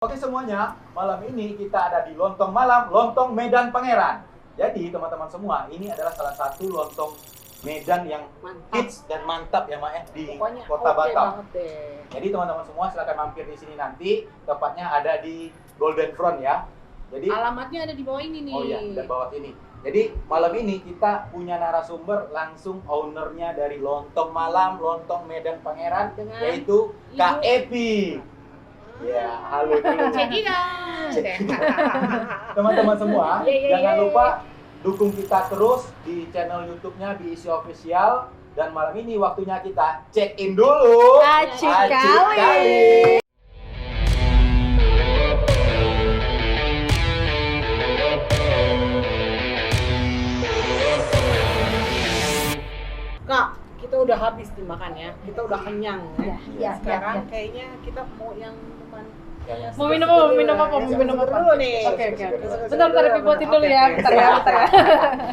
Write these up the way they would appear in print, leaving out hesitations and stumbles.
Oke semuanya, malam ini kita ada di Lontong Malam, Lontong Medan Pangeran. Jadi teman-teman semua, ini adalah salah satu lontong Medan yang hits dan mantap ya Mak ya di Pokoknya Kota oke Batam. banget deh. Jadi teman-teman semua silakan mampir di sini nanti, tepatnya ada di Golden Front ya. Jadi Alamatnya ada di bawah ini nih. oh iya, di bawah ini. Jadi malam ini kita punya narasumber langsung ownernya dari Lontong Malam, Lontong Medan Pangeran, Dengan yaitu Kak Epi. Ya, halo dulu. Teman-teman semua, jangan lupa dukung kita terus di channel YouTube-nya BEC Official. Dan malam ini waktunya kita check in dulu. Acik kali. Kak, kita udah habis nih makannya. Kita udah kenyang ya. Iya, Sekarang iya. kayaknya kita mau yang minuman. Mau minum apa? Mau minum apa? Mau minum apa? dulu nih. Oke. Bentar, dibuatin dulu ya. Bentar ya.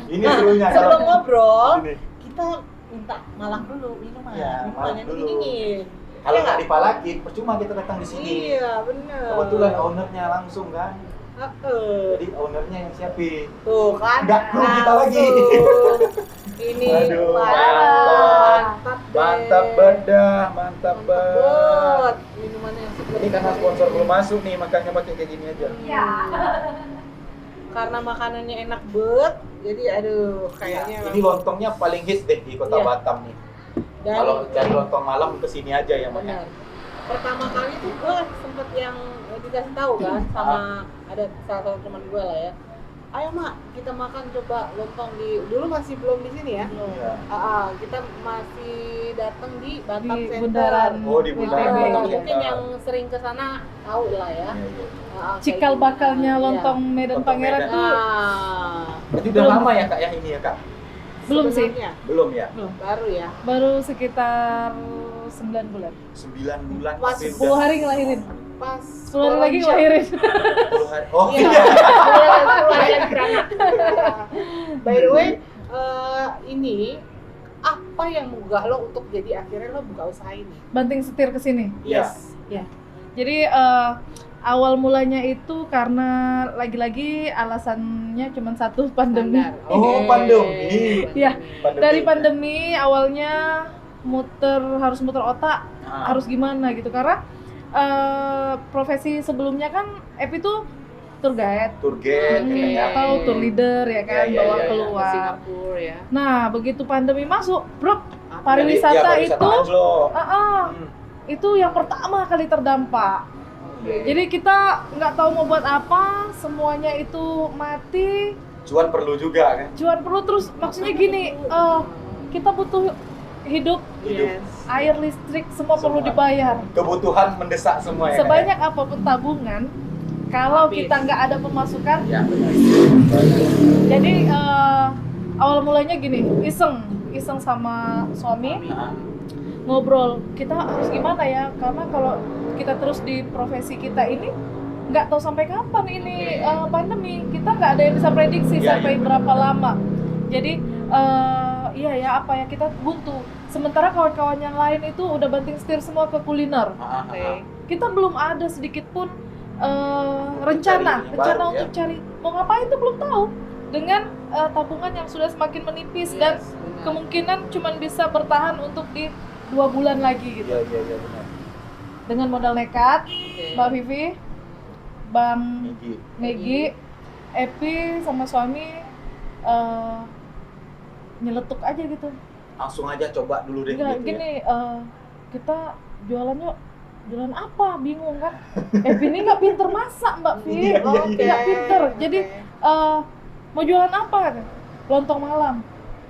Ini serunya. Sebelum ngobrol, Ini. kita minta malah dulu minuman. Ya, Minuman malah yang dulu. dingin. Kalau Iya nggak nggak? dipalakin, percuma kita datang di sini. Iya, bener. Kebetulan ownernya langsung kan. Heeh. Jadi ownernya yang siapin. Tuh kan. Nggak perlu kita lagi. Langsung. Ini Aduh, mantap deh. Mantap bedah, mantap banget. banget. Minumannya yang segar. Ini karena sponsor belum masuk nih, makanya pakai kayak gini aja. Iya. Karena makanannya enak banget, jadi aduh kayaknya. Ini lontongnya paling hits deh di Kota Iya. Batam nih. Dan Kalau cari lontong malam kesini aja ya Mak. benar. Pertama kali tuh gue sempet yang dikasih tahu kan sama ada salah satu teman gue lah ya. Ayo Mak, kita makan coba lontong di dulu masih belum di sini ya. Iya. Kita masih datang di Batam Di Center. Bundaran. Oh, di Bundaran BTB. Batam Mungkin Center. yang sering ke sana tahu lah ya. Iya, iya. Kayak Cikal gimana. bakalnya Iya. lontong Medan Lontong Pangeran Medan. tuh Nah, Berarti udah Belum. lama ya Kak ya ini ya Kak? belum sih. sebenarnya Belum ya? baru ya. Baru sekitar 9 bulan. 9 bulan Pas tapi 10 hari ngelahirin. Pas 10 hari lagi sekolah ngelahirin. 10 hari. Oh Iya. iya. 10 hari lagi beranak. By the way, ini apa yang menggugah lo untuk jadi akhirnya lo buka usaha ini? Banting setir ke sini. Iya. Ya. Jadi awal mulanya itu karena lagi-lagi alasannya cuma satu, pandemi. Standar. Oh, Oke. pandemi. Iya. Pandemi. Dari pandemi awalnya harus muter otak, Ah. harus gimana gitu karena profesi sebelumnya kan Epi tuh tour guide Tour guide Oke. katanya. atau tour leader ya kan, Iya, bawa iya, iya. keluar. Singapura ya. Nah begitu pandemi masuk, bro, Jadi, pariwisata ya, pariwisata itu, anjlok. ah, itu yang pertama kali terdampak. Oke. Jadi kita nggak tahu mau buat apa, semuanya itu mati. Cuan perlu juga kan? Jual perlu terus, maksudnya gini, kita butuh hidup, Yes. air, listrik, semua perlu Semua. dibayar. Kebutuhan mendesak semua ya. Kak, Sebanyak apapun tabungan, kalau Habis. kita nggak ada pemasukan, ya? Ya, benar. jadi awal mulanya gini, iseng sama suami Ah, ngobrol, kita harus gimana ya? Karena kalau kita terus di profesi kita ini nggak tahu sampai kapan ini pandemi, kita nggak ada yang bisa prediksi Iya, sampai iya, berapa benar. lama. Jadi iya ya, apa ya, kita buntu. Sementara kawan-kawan yang lain itu udah banting setir semua ke kuliner. ah, ah, ah. Kita belum ada sedikit pun rencana cari yang baru, untuk ya. cari mau ngapain tuh belum tahu. Dengan tabungan yang sudah semakin menipis dan Yes, benar. kemungkinan cuma bisa bertahan untuk di 2 bulan lagi gitu. Iya, iya, iya benar. Dengan modal nekat, Oke. Mbak Vivi, Bang Gigi. Megi, Epi sama suami nyeletuk aja gitu. Langsung aja coba dulu deh Enggak, gitu gini, ya. kita jualannya jualan apa? Bingung kan? Epi ini nggak pinter masak, Mbak Vi. Iya, iya, Oke. Nggak pinter. Jadi Oke. mau jualan apa? Lontong malam.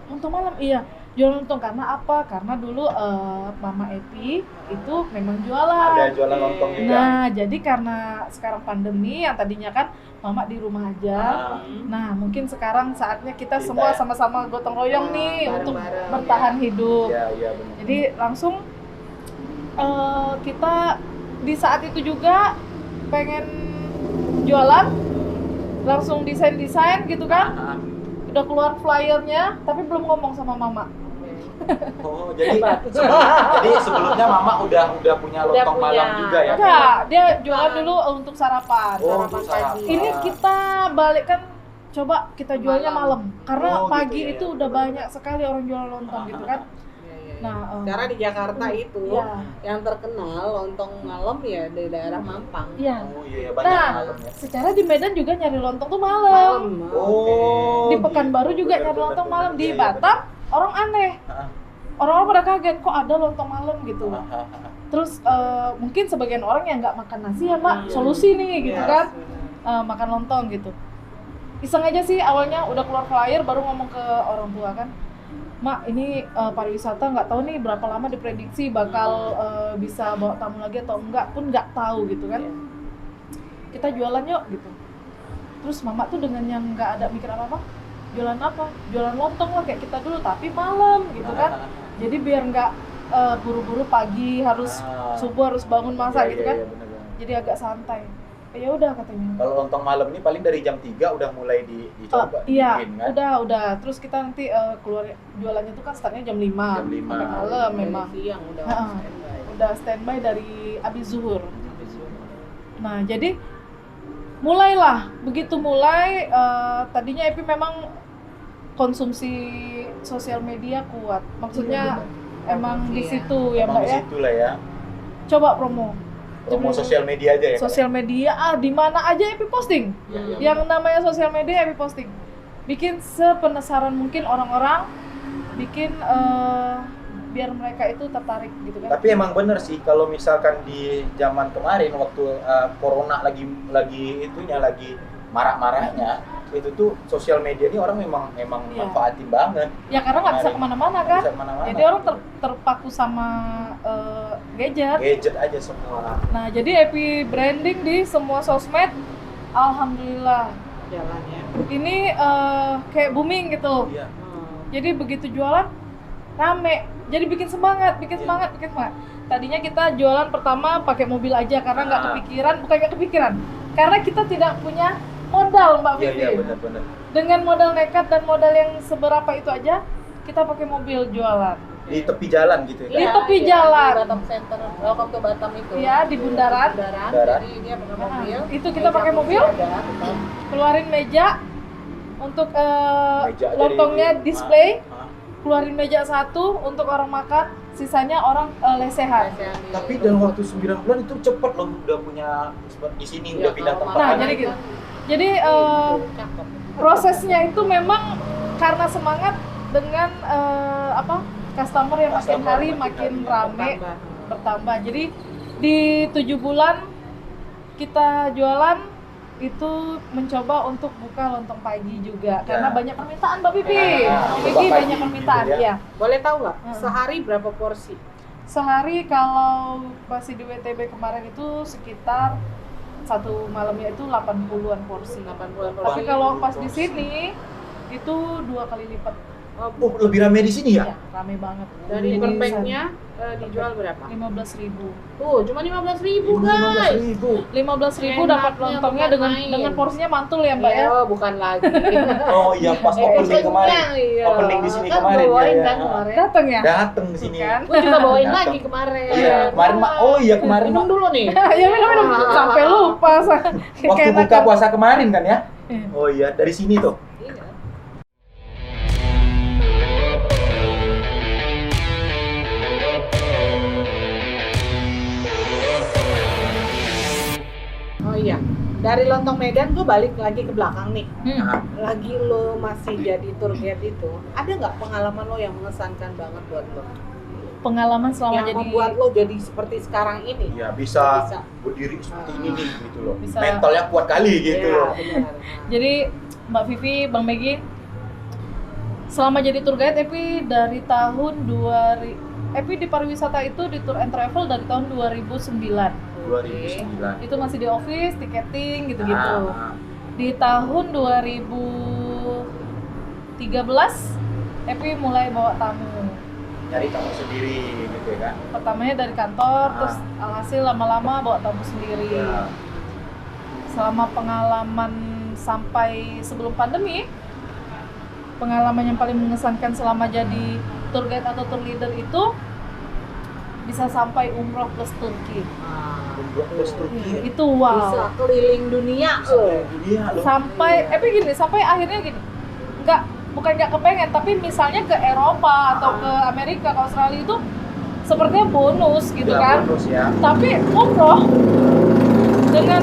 Lontong malam, iya. Jualan lontong karena apa? Karena dulu Mama Epi itu memang jualan. Ada jualan lontong juga. Nah, jadi karena sekarang pandemi yang tadinya kan Mama di rumah aja. Ah, Nah, mungkin sekarang saatnya kita Kita semua ya. sama-sama gotong royong nih untuk Bareng-bareng, bertahan ya. hidup. iya, iya benar. Jadi langsung kita di saat itu juga pengen jualan, langsung desain gitu kan. Ah, ah. Udah keluar flyernya, tapi belum ngomong sama Mama. Oh, jadi sebelumnya Mama udah punya lontong punya. malam juga ya? Enggak, dia jualan dulu untuk sarapan. Oh, Sarapan untuk pagi. sarapan. Ini kita balik kan, coba kita jualnya malam. Karena Oh, gitu pagi ya. itu udah banyak sekali orang jual lontong gitu kan. Nah, Karena di Jakarta itu Iya. yang terkenal lontong malam ya di daerah Mampang. Iya. Oh iya, banyak Nah, malam ya. secara di Medan juga nyari lontong tuh malam. Oh, Di Pekanbaru gitu. juga nyari Bener, lontong bener, malam. bener. Di Iya, iya, Batam orang aneh. bener. Orang-orang pada kaget kok ada lontong malam gitu. Ah. Terus mungkin sebagian orang yang nggak makan nasi ya Mbak, Iya. solusi nih gitu Yes, kan, benar. makan lontong gitu. Iseng aja sih awalnya udah keluar flyer baru ngomong ke orang tua kan, Mak ini pariwisata nggak tahu nih berapa lama diprediksi bakal bisa bawa tamu lagi atau enggak pun nggak tahu gitu kan. Iya. Kita jualan yuk gitu. Terus Mama tuh dengan yang nggak ada mikir apa-apa, jualan apa? Jualan lontong lah kayak kita dulu tapi malam gitu kan. Jadi biar nggak buru-buru pagi harus subuh harus bangun masak gitu kan. Bener. Jadi agak santai. Ya udah katanya. Kalau lontong malam ini paling dari jam 3 udah mulai dicoba Iya, bikin kan? udah. Terus kita nanti keluar jualannya tuh kan startnya jam 5. Jam 5. Sampai malam memang. Dari siang udah Heeh. standby. Udah standby dari abis zuhur. Nah, jadi mulailah. Begitu mulai tadinya Epi memang konsumsi sosial media kuat. Maksudnya emang di situ ya, Emang Mbak di ya. situ lah ya. Coba promo Sosial media aja ya. sosial media di mana aja Epi posting. Iya. Yang namanya sosial media Epi posting. Bikin sepenasaran mungkin orang-orang, bikin biar mereka itu tertarik gitu kan. Tapi emang bener sih kalau misalkan di zaman kemarin waktu corona lagi marak-maraknya, itu tuh sosial media ini orang memang Iya. manfaatin banget. Ya karena nggak bisa kemana-mana kan. Bisa kemana-mana. Jadi orang terpaku sama gadget. Aja semua. Nah jadi Epi branding di semua sosmed, alhamdulillah Jalannya. ini kayak booming gitu. Iya. Jadi begitu jualan rame, jadi bikin semangat. Tadinya kita jualan pertama pakai mobil aja karena nggak kepikiran, karena kita tidak punya modal Mbak Vivi. Iya benar. Dengan modal nekat dan modal yang seberapa itu aja, kita pakai mobil jualan. Di tepi jalan gitu Di ya. tepi jalan. Di Batam Center, welcome to Batam itu. Iya, di bundaran. Bundaran. Jadi dia pakai mobil. Itu kita pakai mobil. Keluarin meja untuk Meja aja lontongnya di- display. Ah. Keluarin meja satu untuk orang makan, sisanya orang lesehan. Tapi dalam waktu 9 bulan itu cepet loh, udah punya di sini Iya, udah pindah kalau tempat. Nah, makan jadi kan gitu. Jadi prosesnya itu memang karena semangat dengan customer yang makin Customer hari makin makin hari rame bertambah. Jadi di 7 bulan kita jualan itu mencoba untuk buka lontong pagi juga karena banyak permintaan Mbak Pipi. Nah, Pipi pagi banyak gitu permintaan ya. ya. Boleh tahu nggak Hmm. sehari berapa porsi? Sehari kalau masih di WTB kemarin itu sekitar satu malamnya itu 80-an porsi. 80-an Tapi porsi. kalau pas di sini itu 2 kali lipat. Oh, Oh, lebih rame di sini ya? Ya, rame banget. dari Jadi per pack-nya dijual berapa? 15.000. Tuh, cuma 15.000 guys. 15.000 Enaknya dapat lontongnya bukan dengan main. porsinya mantul ya Mbak ya. Iya, bukan lagi. Oh iya, pas opening kemarin. Iya. Opening di sini Kan kemarin, bawain iya, kan iya. kemarin. Datang ya? Dateng di sini. Bukan. Gue juga bawain Datang. lagi kemarin. Iya, kemarin kemarin Minum dulu nih. Ya minum sampai lupa. waktu Kayak buka enakan. puasa kemarin kan ya? Iya. Oh iya, dari sini tuh. Iya. Oh iya, dari Lontong Medan gue balik lagi ke belakang nih. Nah, Lagi lo masih jadi tour guide itu, ada nggak pengalaman lo yang mengesankan banget buat lo? Pengalaman selama Yang jadi membuat lo jadi seperti sekarang ini? iya bisa Bisa. berdiri seperti ini nih gitu loh. Bisa. Mentalnya kuat kali gitu Iya, loh. benar. Jadi Mbak Vivi, Bang Megi, selama jadi tour guide Epi dari tahun 2000, Epi di pariwisata itu di tour and travel dari tahun 2009. 2009. Itu masih di office, tiketing gitu-gitu. Ah, Di tahun 2013 Epi mulai bawa tamu. nyari tamu sendiri gitu ya kan. Pertamanya dari kantor, terus alhasil lama-lama bawa tamu sendiri. Ya. Selama pengalaman sampai sebelum pandemi, pengalaman yang paling mengesankan selama jadi tour guide atau tour leader itu bisa sampai umroh plus Turki. Umroh plus Turki. Itu wow. Bisa keliling dunia loh. Dunia loh. Sampai gini, sampai akhirnya gini. Bukan nggak kepengen, tapi misalnya ke Eropa atau ke Amerika, ke Australia itu sepertinya bonus gitu Ya, kan. bonus ya. Tapi umroh dengan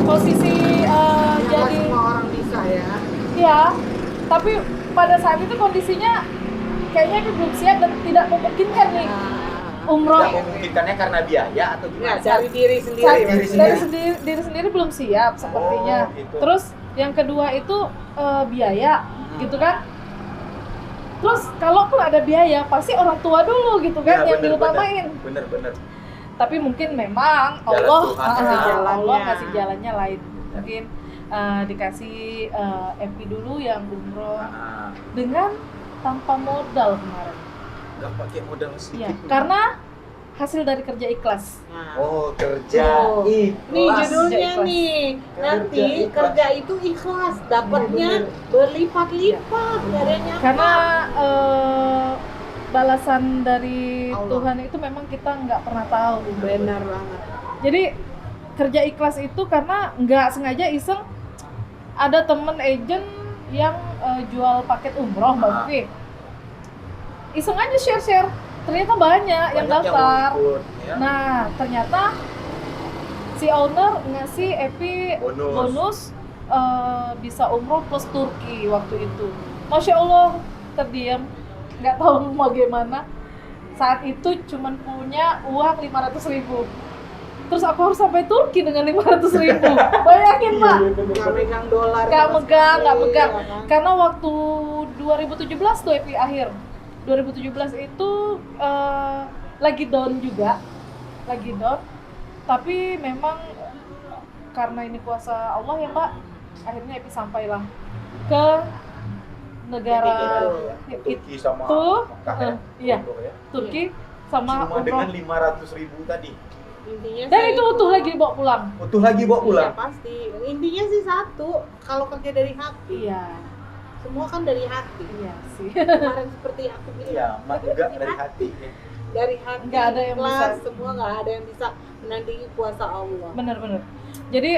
posisi Nggak jadi semua orang bisa ya. ya, tapi pada saat itu kondisinya kayaknya Epi belum siap dan tidak memungkinkan nih umroh. Tidak memungkinkannya karena biaya atau Nggak, gimana? cari diri sendiri. Cari diri sendiri. Diri sendiri belum siap sepertinya. gitu. Terus yang kedua itu biaya gitu kan. Terus kalaupun ada biaya pasti orang tua dulu gitu kan yang diutamain. Bener. Tapi mungkin memang Jalan Allah Tuhan kasih Allah kasih jalannya lain. Mungkin dikasih Epi dulu yang umroh Nah, dengan tanpa modal kemarin. nggak pakai modal sedikit. Iya, karena hasil dari kerja ikhlas. Nah. Oh, kerja Oh. ikhlas. Nih judulnya Ikhlas. nih, nanti ikhlas. kerja itu ikhlas, dapatnya berlipat-lipat, nggak ada yang nyangka. Karena balasan dari Allah. Tuhan itu memang kita nggak pernah tahu. Benar banget. Jadi kerja ikhlas itu karena nggak sengaja iseng ada temen agent yang jual paket umroh Mbak Vivi. Iseng aja share, ternyata banyak yang daftar. mau ikut, ya. Nah ternyata si owner ngasih Epi Bonus. bonus bisa umroh plus Turki waktu itu. Masya Allah terdiam, nggak tahu mau gimana. Saat itu cuman punya uang 500.000. Terus aku harus sampai Turki dengan 500.000. Bayangin Pak, Nggak megang dolar. nggak sama megang. sekali, ya kan? Karena waktu 2017 tuh Epi akhir 2017 itu lagi down juga, lagi down. Tapi memang karena ini kuasa Allah ya Mbak, akhirnya Epi sampailah ke negara Turki sama itu, Mekah ya. iya. Umroh ya. Turki sama Cuma umroh. dengan 500.000 tadi. Intinya Dan sih itu utuh lagi dibawa pulang. Utuh lagi bawa pulang. Iya, pasti. Intinya sih satu, kalau kerja dari hati. Iya, Semua kan dari hati. iya sih. Kemarin seperti aku bilang. Iya, mak juga dari hati. Dari hati. Nggak ada yang ikhlas, bisa. Semua nggak ada yang bisa menandingi kuasa Allah. Bener-bener. Jadi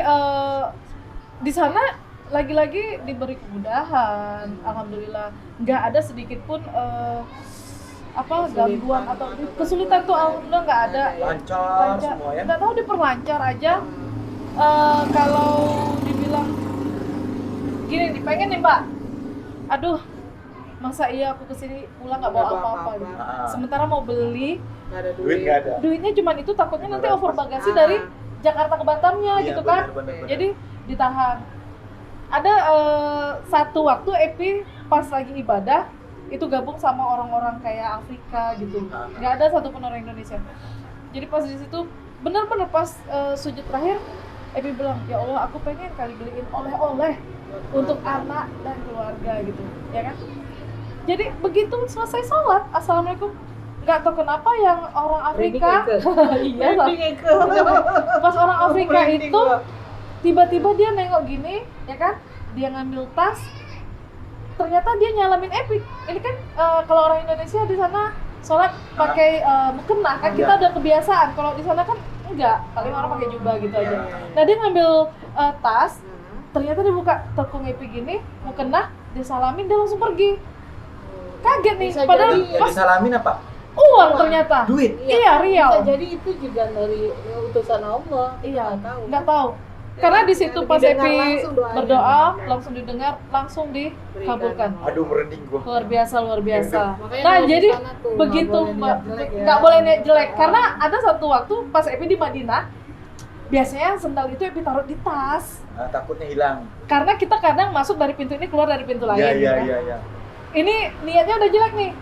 di sana lagi-lagi diberi kemudahan, alhamdulillah. Nggak ada sedikit pun gangguan atau kesulitan tuh alhamdulillah nggak ada. Lancar semua ya. Nggak tahu diperlancar aja. Kalau dibilang gini nih, pengen nih Mbak, aduh masa iya aku kesini pulang nggak bawa Nggak bawa apa-apa apa-apa. gitu. Ah. Sementara mau beli Nggak ada Duit nggak ada. duitnya cuma itu, takutnya nanti over bagasi Ah. dari Jakarta ke Batamnya Iya, gitu kan. bener. Jadi ditahan. Ada satu waktu Epi pas lagi ibadah itu gabung sama orang-orang kayak Afrika gitu, nggak ada satupun orang Indonesia. Jadi pas di situ bener-bener pas sujud terakhir Epi bilang, ya Allah aku pengen kali beliin oleh-oleh untuk anak dan keluarga gitu, ya kan. Jadi begitu selesai sholat, assalamualaikum, nggak tahu kenapa yang orang Afrika iya lah. Pas orang Afrika Merinding itu gua. tiba-tiba dia nengok gini, ya kan, dia ngambil tas, ternyata dia nyalamin Epi. Ini kan kalau orang Indonesia di sana sholat pakai mukena kan, kita udah kebiasaan. Kalau di sana kan enggak, paling orang pakai jubah gitu aja. Nah dia ngambil tas, ternyata dia buka tekung Epi gini, mukena, dia salamin, dia langsung pergi. Kaget nih, Bisa padahal jadi Yang disalamin apa? uang ternyata. Duit. Iya, rial. Bisa jadi itu juga dari utusan Allah. Kita Iya, nggak tahu. nggak tahu. Karena di situ pas Didengar Epi langsung doanya. berdoa, langsung didengar, langsung dikabulkan. Aduh, merinding gua. Luar biasa. Makanya Nah kalau jadi di sana tuh begitu nggak boleh Mbak, niat jelek ya. nggak boleh niat jelek. Karena ada satu waktu pas Epi di Madinah, biasanya sendal itu Epi taruh di tas. Nah, takutnya hilang. Karena kita kadang masuk dari pintu ini, keluar dari pintu lain. Iya, gitu kan. iya. Ini niatnya udah jelek nih.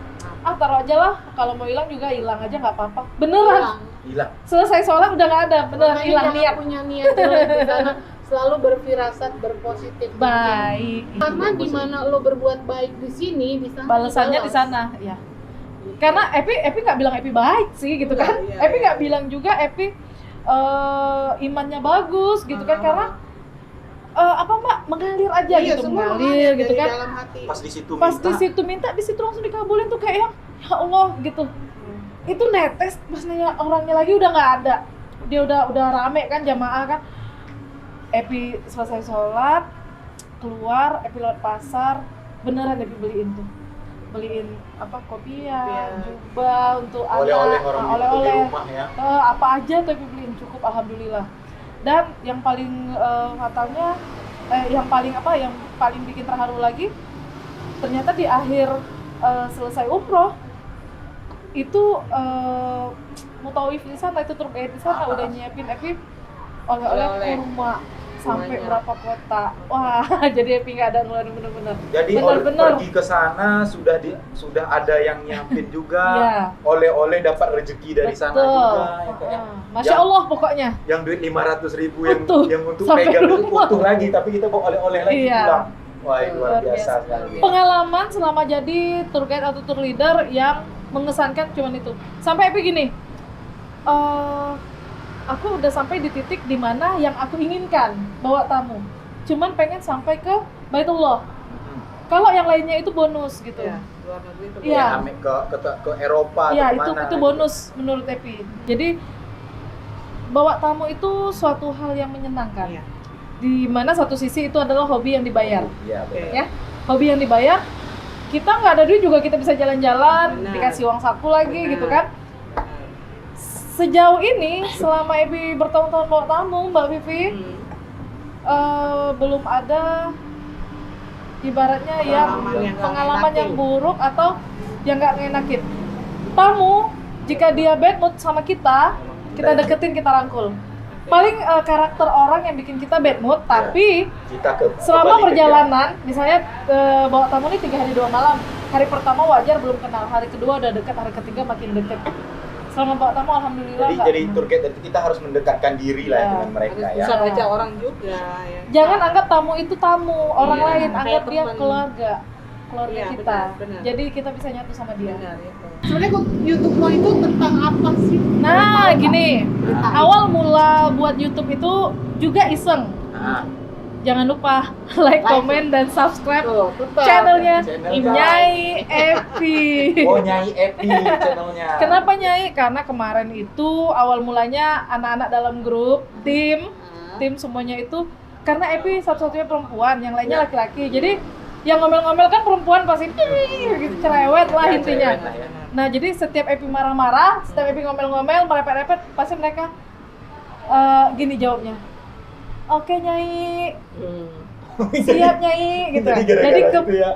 Taruh aja lah. Kalau mau hilang juga hilang aja, nggak apa-apa. Beneran. Hilang. Selesai sholat udah nggak ada. Beneran Makanya hilang jangan niat. punya niat jelek di sana. Selalu berfirasat, berpositif. Baik. Karena di mana lo berbuat baik di sini, di sana Balasannya di dibalas. sana, ya. Karena Epi nggak bilang Epi baik sih gitu kan. Iya, Epi iya. nggak bilang juga Epi imannya bagus gitu kan, karena Mbak, mengalir aja Iya, gitu, semua mengalir gitu dari kan. dalam hati. Pas di situ Pas minta. di situ minta, di situ langsung dikabulin tuh kayak yang ya Allah gitu. Itu netes pas nanya orangnya lagi udah nggak ada. Dia udah rame kan jamaah kan. Epi selesai sholat, keluar, Epi lewat pasar, beneran Epi beliin apa kopiah, jubah untuk Oleh-oleh anak, orang di oleh-oleh, rumah ya. apa aja tuh Epi beliin, cukup alhamdulillah. Dan yang paling fatalnya, yang paling bikin terharu lagi, ternyata di akhir selesai umroh itu Mutawif di sana, itu tur guide di sana udah nyiapin Epi oleh-oleh kurma sampai berapa kota. Wah, jadi Epi nggak ada ngeluarin bener-bener. Jadi Bener-bener. pergi ke sana sudah ada yang nyiapin juga. Iya. Oleh-oleh dapat rezeki dari sana juga. Ya, kayak Masya Allah pokoknya. yang duit 500.000 Utuh. yang untuk Sampai pegang itu rumah. utuh lagi, tapi kita bawa oleh-oleh lagi Iya. pulang. Wah, ini luar Luar biasa biasa. sekali. Pengalaman selama jadi tour guide atau tour leader yang mengesankan cuman itu. Sampai Epi gini, aku udah sampai di titik dimana yang aku inginkan bawa tamu. Cuman pengen sampai ke Baitullah. Kalau yang lainnya itu bonus gitu. Iya, luar negeri itu. Iya. Ke Eropa Iya, atau kemana. itu bonus menurut Epi. Jadi bawa tamu itu suatu hal yang menyenangkan. Iya. Di mana satu sisi itu adalah hobi yang dibayar. Iya, benar. Ya, hobi yang dibayar. Kita nggak ada duit juga kita bisa jalan-jalan, Benar. dikasih uang saku lagi Benar. gitu kan. Sejauh ini selama Epi bertahun-tahun bawa tamu, Mbak Vivi, belum ada ibaratnya pengalaman yang buruk atau yang nggak ngenakin. Tamu jika dia bad mood sama kita deketin, kita rangkul. Paling karakter orang yang bikin kita bad mood, tapi Kita selama kembali ke perjalanan, misalnya bawa tamu nih 3 hari 2 malam. Hari pertama wajar belum kenal, hari kedua udah dekat, hari ketiga makin dekat. Selama bawa tamu alhamdulillah dia. nggak Jadi tour guide itu kita harus mendekatkan diri lah Iya. dengan mereka Harus ya. bisa baca orang juga ya. Jangan anggap tamu itu tamu orang Iya, lain, kayak anggap dia teman. keluarga Iya, kita. benar. Jadi kita bisa nyatu sama dia. Benar itu. Sebenarnya YouTube Mo itu tentang apa sih? Nah, gini, Cerita. awal mula buat YouTube itu juga iseng. Nah, Jangan lupa like, komen, dan subscribe Tuh, tetap. channelnya Channel Nyai Epi. oh Nyai Epi channelnya. Kenapa Nyai? Karena kemarin itu awal mulanya anak-anak dalam grup, tim semuanya itu, karena Epi satu-satunya perempuan, yang lainnya Ya. laki-laki. Jadi yang ngomel-ngomel kan perempuan pasti gitu, cerewet lah Ya, intinya. cerewet lah ya. Nah, jadi setiap Epi marah-marah, setiap Epi ngomel-ngomel, merepet-repet, pasti mereka gini jawabnya. Oke Nyai, siap Nyai gitu. Jadi gara-gara Jadi itu ya.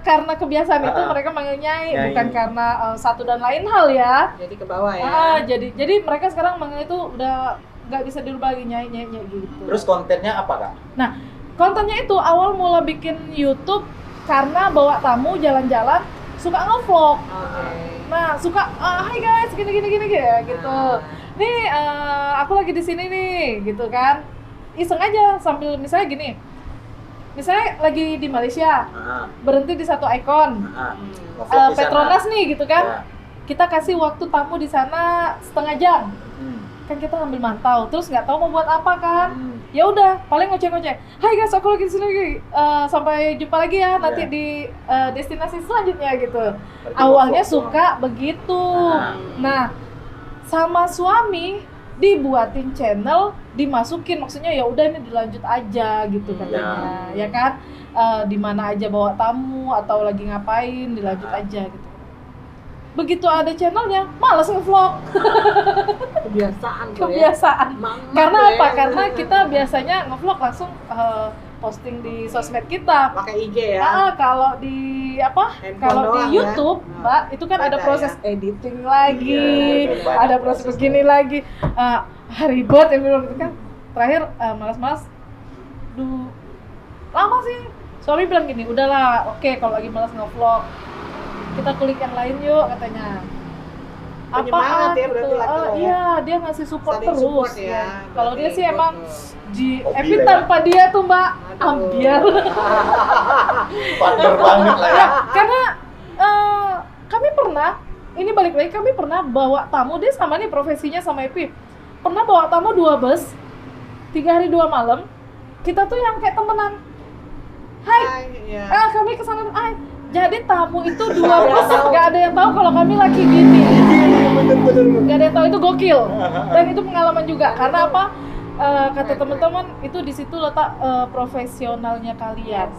karena kebiasaan itu mereka manggil Nyai, Nyai. bukan karena satu dan lain hal ya. Jadi ke bawah ya. Jadi mereka sekarang manggil itu udah nggak bisa dirubah lagi Nyai gitu. Terus kontennya apa Kak? Nah, kontennya itu awal mula bikin YouTube karena bawa tamu jalan-jalan suka nge-vlog. Oke. Nah, suka hai guys, gini gitu. Nih aku lagi di sini nih, gitu kan. Iseng aja sambil misalnya gini. Misalnya lagi di Malaysia, Nah, berhenti di satu ikon. nah. Nge-vlog di sana. Petronas nih gitu kan. Ya. Kita kasih waktu tamu di sana setengah jam. Kan kita ambil mantau, terus nggak tahu mau buat apa kan. Ya udah, paling ngoceh-ngoceh. Hai guys, aku lagi di sini lagi. Sampai jumpa lagi ya nanti Iya. di destinasi selanjutnya gitu. Berarti Awalnya nge-vlog suka begitu. Nah, sama suami dibuatin channel, dimasukin, maksudnya ya udah ini dilanjut aja gitu katanya. Ya kan? Di mana aja bawa tamu atau lagi ngapain dilanjut aja gitu. Begitu ada channelnya, malas nge-vlog. Kebiasaan tuh ya. Kebiasaan. Mama Karena tuh ya. apa? Karena kita biasanya nge-vlog langsung posting di sosmed kita. pakai IG ya. Kalau di Handphone kalau di doang YouTube, ya. Mbak, itu kan ada Beda proses ya. editing lagi, Iya, banyak ada proses prosesnya. begini lagi. Ribet ya bilang gitu kan. Terakhir malas-malas. Duh, lama sih. Suami bilang gini, udahlah, oke kalau lagi malas nge-vlog, kita kulik yang lain yuk katanya. Penyemangat ya berarti gitu. laki lo ya. Iya, dia ngasih support Saling terus. support ya. Ya. Kalau dia Berarti sih emang betul. di Hobi Epi lah ya. tanpa dia tuh Mbak Aduh. ambiar. Partner banget lah ya. Karena kami pernah, ini balik lagi, kami pernah bawa tamu, dia sama nih profesinya sama Epi. Pernah bawa tamu 2 bus, 3 hari 2 malam. Kita tuh yang kayak temenan. Hai, Hai, ya. kami kesana, Jadi tamu itu 2 plus, nggak ada yang tahu kalau kami laki gini. Nggak ada yang tahu, itu gokil. Dan itu pengalaman juga. Karena apa? Kata teman-teman itu di situ letak profesionalnya kalian.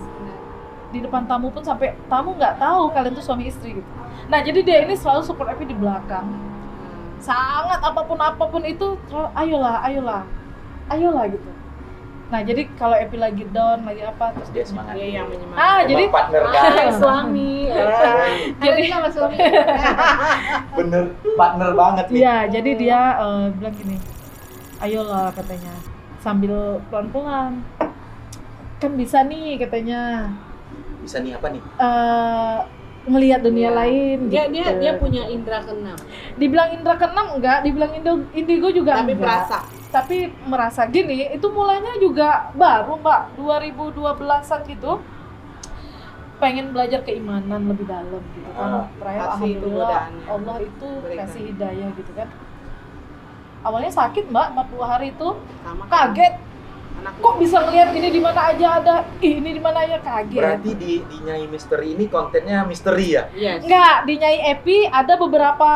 Di depan tamu pun sampai tamu nggak tahu kalian tuh suami istri gitu. Nah jadi dia ini selalu support Epi di belakang. Sangat apapun itu, ayolah gitu. Nah jadi kalau Epi lagi down, lagi apa, terus Dia semangat. Dia yang menyemangati. jadi partner kan. Suami. Jadi sama suami. Bener, partner banget nih. iya, jadi dia bilang gini, ayolah katanya, sambil pelan-pelan, kan bisa nih katanya. Bisa nih apa nih? Ngelihat dunia lain Dia gitu. dia punya indera keenam. Dibilang indra keenam enggak, dibilang indigo juga Tapi enggak. merasa. Tapi merasa gini, itu mulainya juga baru Mbak, 2012-an gitu. Pengen belajar keimanan lebih dalam gitu kan. Terakhir kasih itu alhamdulillah godaannya. Allah itu Berikan. kasih hidayah gitu kan. Awalnya sakit Mbak, 40 hari itu Sama kaget. Anak Kok bisa ngelihat ini di mana aja ada, ini di mana aja, kaget. Berarti di Nyai Misteri ini kontennya misteri ya? Yes. Enggak, di Nyai Epi ada beberapa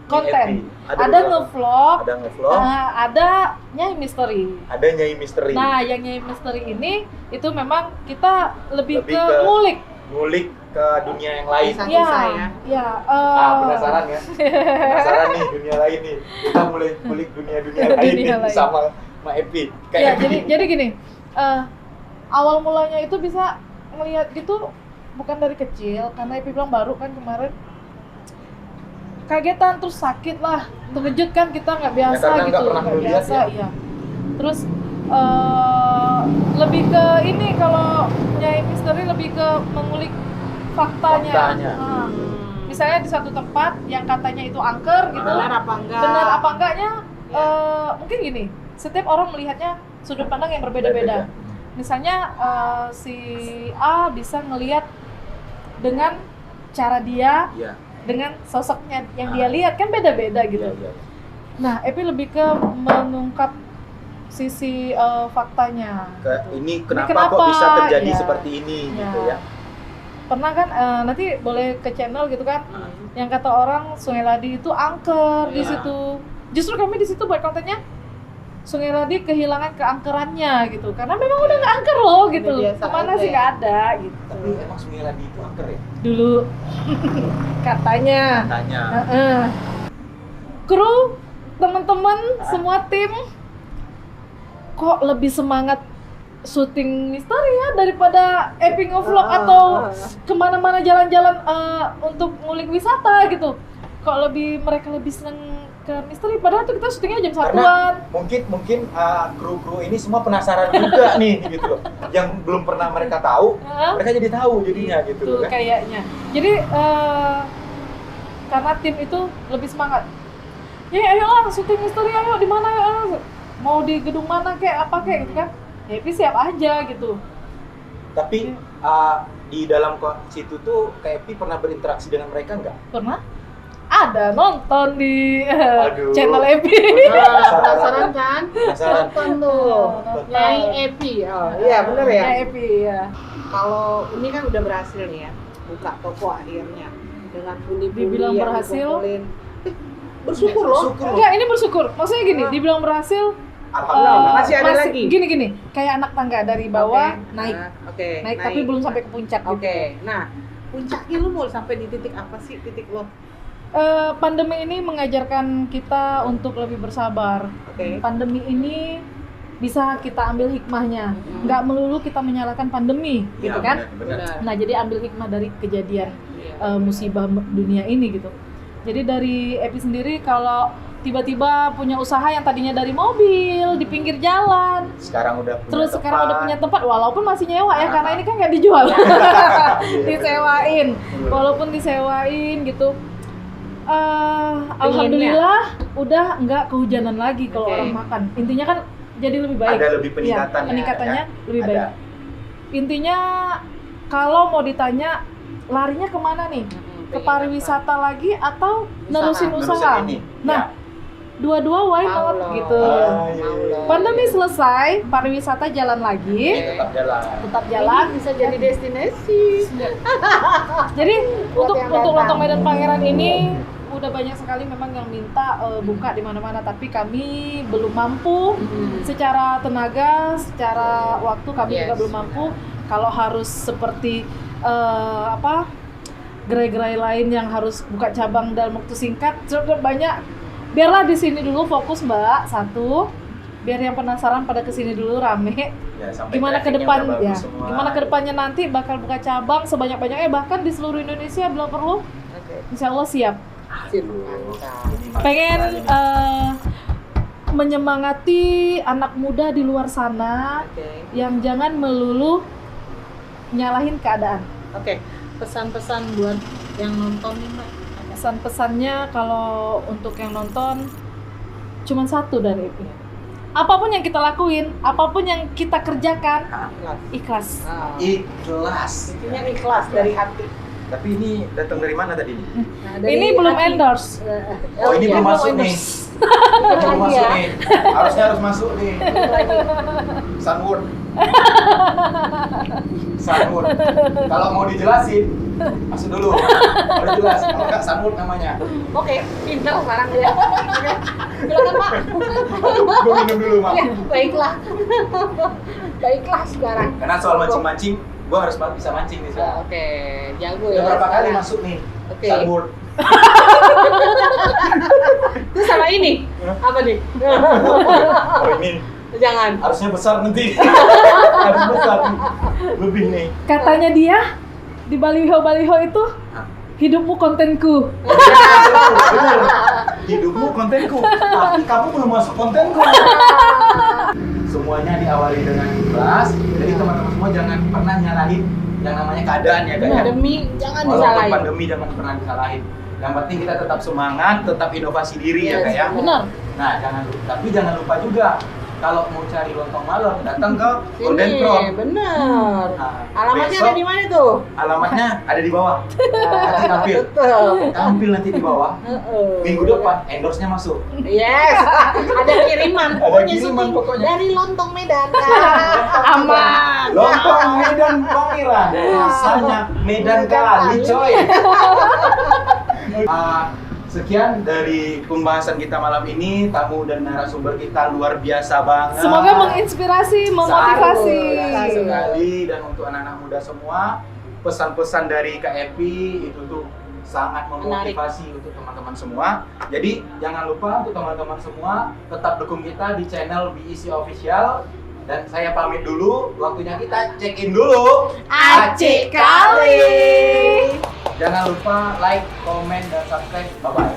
konten. Ada beberapa. ngevlog, Ada ngevlog, ada Nyai Misteri. ada Nyai Misteri. Nah, yang Nyai Misteri ini itu memang kita lebih Lebih ke ke- ngulik. Ngulik ke dunia yang lain. Kisah ya. Ya. Penasaran ya? Penasaran nih dunia lain nih. Kita mulai ngulik dunia-dunia lain Dunia nih lain. sama Epi. Ya, Kayak jadi gini. Awal mulanya itu bisa ngelihat gitu bukan dari kecil, karena Epi bilang baru kan kemarin. Kagetan terus sakit lah, terkejut kan, kita nggak biasa karena gitu, nggak pernah nggak ngeliat biasa, ya. iya. Terus lebih ke ini, kalau Nyai Misteri lebih ke mengulik faktanya. Faktanya. Nah, misalnya di satu tempat yang katanya itu angker gitu, Benar apa enggak? benar apa enggaknya, mungkin gini, setiap orang melihatnya sudut pandang yang berbeda-beda. Misalnya si A bisa ngelihat dengan cara dia, Iya. dengan sosoknya yang dia lihat, kan beda-beda gitu. Iya. Nah, Epi lebih ke mengungkap sisi faktanya. Ini Ini kenapa kok bisa terjadi Ya. seperti ini gitu ya? Pernah kan, nanti boleh ke channel gitu kan, yang kata orang Sungai Ladi itu angker di Iya. situ. Justru kami di situ buat kontennya Sungai Ladi kehilangan keangkerannya gitu, karena memang udah nggak angker loh gitu. Udah biasa Kemana aja sih ya. nggak ada gitu. Tapi emang Sungai Ladi itu angker ya? Dulu katanya. Tanya. Kru, teman-teman, semua tim kok lebih semangat syuting misteri ya daripada Epi nge-vlog atau kemana-mana jalan-jalan untuk ngulik wisata gitu. Kok mereka lebih seneng ke misteri, padahal tuh kita syutingnya jam Karena 1-an. mungkin kru-kru ini semua penasaran juga nih gitu loh. Yang belum pernah mereka tahu, mereka jadi tahu jadinya gitu Tuh loh kan. kayaknya. Jadi karena tim itu lebih semangat. Ya ayolah syuting misteri, ayo di mana ayo. Mau di gedung mana kayak apa kayak gitu kan. Ya Epi siap aja gitu. Tapi di dalam situ tuh kayak Epi pernah berinteraksi dengan mereka nggak? Pernah? Ada nonton di Aduh. channel Epi. Penasaran kan? Penasaran. Nonton tuh. Nonton. Nyai Epi. Oh, iya benar ya. Nyai Epi ya. Kalau ini kan udah berhasil nih ya, buka toko akhirnya dengan pundi-pundi Dibilang yang berhasil? dikumpulin. Bersyukur loh. Enggak, ini bersyukur. Maksudnya gini, dibilang berhasil. Alhamdulillah. Masih ada lagi? Gini, kayak anak tangga dari bawah Oke. naik, Nah, oke. naik tapi belum sampai ke puncak Oke. gitu. Nah, puncaknya lu mau sampai di titik apa sih titik lo? Pandemi ini mengajarkan kita untuk lebih bersabar. Oke. Pandemi ini bisa kita ambil hikmahnya. Nggak melulu kita menyalahkan pandemi, gitu kan? Benar. Nah, jadi ambil hikmah dari kejadian Iya. musibah dunia ini gitu. Jadi dari Epi sendiri, kalau tiba-tiba punya usaha yang tadinya dari mobil di pinggir jalan, Sekarang udah punya terus sekarang tempat. udah punya tempat, walaupun masih nyewa ya, karena ini kan nggak dijual, disewain, walaupun disewain gitu. Alhamdulillah udah nggak kehujanan lagi kalau Oke. orang makan. Intinya kan jadi lebih baik. Ada lebih peningkatan Iya, ya, peningkatannya lebih Ada. baik. Intinya kalau mau ditanya larinya kemana nih? Ke pariwisata lagi atau nerusin usaha? Nerusin ini. Nah, Ya. dua-dua why Mau not loh. gitu. Ah, iya. Mau loh. Pandemi selesai, pariwisata jalan lagi, Tetap jalan. tetap jalan. Ini bisa jadi destinasi. Jadi Buat untuk yang untuk datang. Lontong Medan Pangeran ini udah banyak sekali memang yang minta buka di mana-mana, tapi kami belum mampu secara tenaga, secara waktu kami juga Yes. belum mampu. Kalau harus seperti gerai-gerai lain yang harus buka cabang dalam waktu singkat, cukup banyak. Biarlah di sini dulu fokus Mbak, satu. Biar yang penasaran pada kesini dulu rame. Ya, sampai Gimana ke trafficnya depan udah bagus ya? semua. Gimana ke depannya nanti bakal buka cabang sebanyak-banyaknya, bahkan di seluruh Indonesia bila perlu. Oke. Insya Allah siap. Sip. Aduh, Mantap. ini mantap Pengen sekali nih. menyemangati anak muda di luar sana Oke. yang jangan melulu nyalahin keadaan. Oke. Pesan-pesan buat yang nonton nih, Mbak. Pesan-pesannya kalau untuk yang nonton cuma satu dari itu. Apapun yang kita lakuin, apapun yang kita kerjakan, Ikhlas. ikhlas. Ah. Ikhlas. Intinya ikhlas dari hati. Tapi ini datang dari mana tadi nih? Nah, dari Ini belum hati. endorse. Oh, ini iya. belum masuk nih. Belum Belum lagi masuk ya. nih. Harusnya harus masuk nih. Sunwood. Sunwood. Kalau mau dijelasin, masuk dulu. Baru jelas. Kalau nggak Sunwood namanya. Oke, pintar sekarang ya. Oke. Silakan, Pak. Gue minum dulu, Mak. Ya, baiklah. Baiklah sekarang. Karena soal mancing-mancing, gue harus bisa mancing nih Ya, sekarang. oke, jago Udah ya. berapa kali sekarang. masuk nih? Oke. Sunwood. Itu sama ini. Apa nih? Oh, ini Jangan. harusnya besar nanti. Harus besar nih. Lebih nih. Katanya dia di baliho-baliho itu hidupmu kontenku. Bener. Hidupmu kontenku, tapi kamu belum masuk kontenku. Semuanya diawali dengan ikhlas. Jadi teman-teman semua jangan pernah nyalahin yang namanya keadaan ya Kak ya. Pandemi jangan Walaupun disalahin. pandemi jangan pernah disalahin. Yang penting kita tetap semangat, tetap inovasi diri ya Yes, Kak ya. Benar. Nah, jangan lupa juga kalau mau cari lontong malam datang ke Golden Sini, Crown. bener. Nah, Alamatnya besok ada di mana tuh? alamatnya ada di bawah. Nanti tampil. Betul. Tampil nanti di bawah. Heeh. Minggu depan endorse-nya masuk. Yes, ada kiriman. Ada kiriman syuting pokoknya. dari Lontong Medan. Aman. Lontong Medan Pangeran, rasanya Medan kali coy. Sekian dari pembahasan kita malam ini, tamu dan narasumber kita luar biasa banget. Semoga menginspirasi, memotivasi. Sangat sekali, dan untuk anak-anak muda semua, pesan-pesan dari Kak Epi itu tuh sangat memotivasi untuk teman-teman semua. Jadi jangan lupa untuk teman-teman semua tetap dukung kita di channel BEC Official. Dan saya pamit dulu, waktunya kita check-in dulu. Acik kali. Jangan lupa like, komen, dan subscribe. Bye-bye.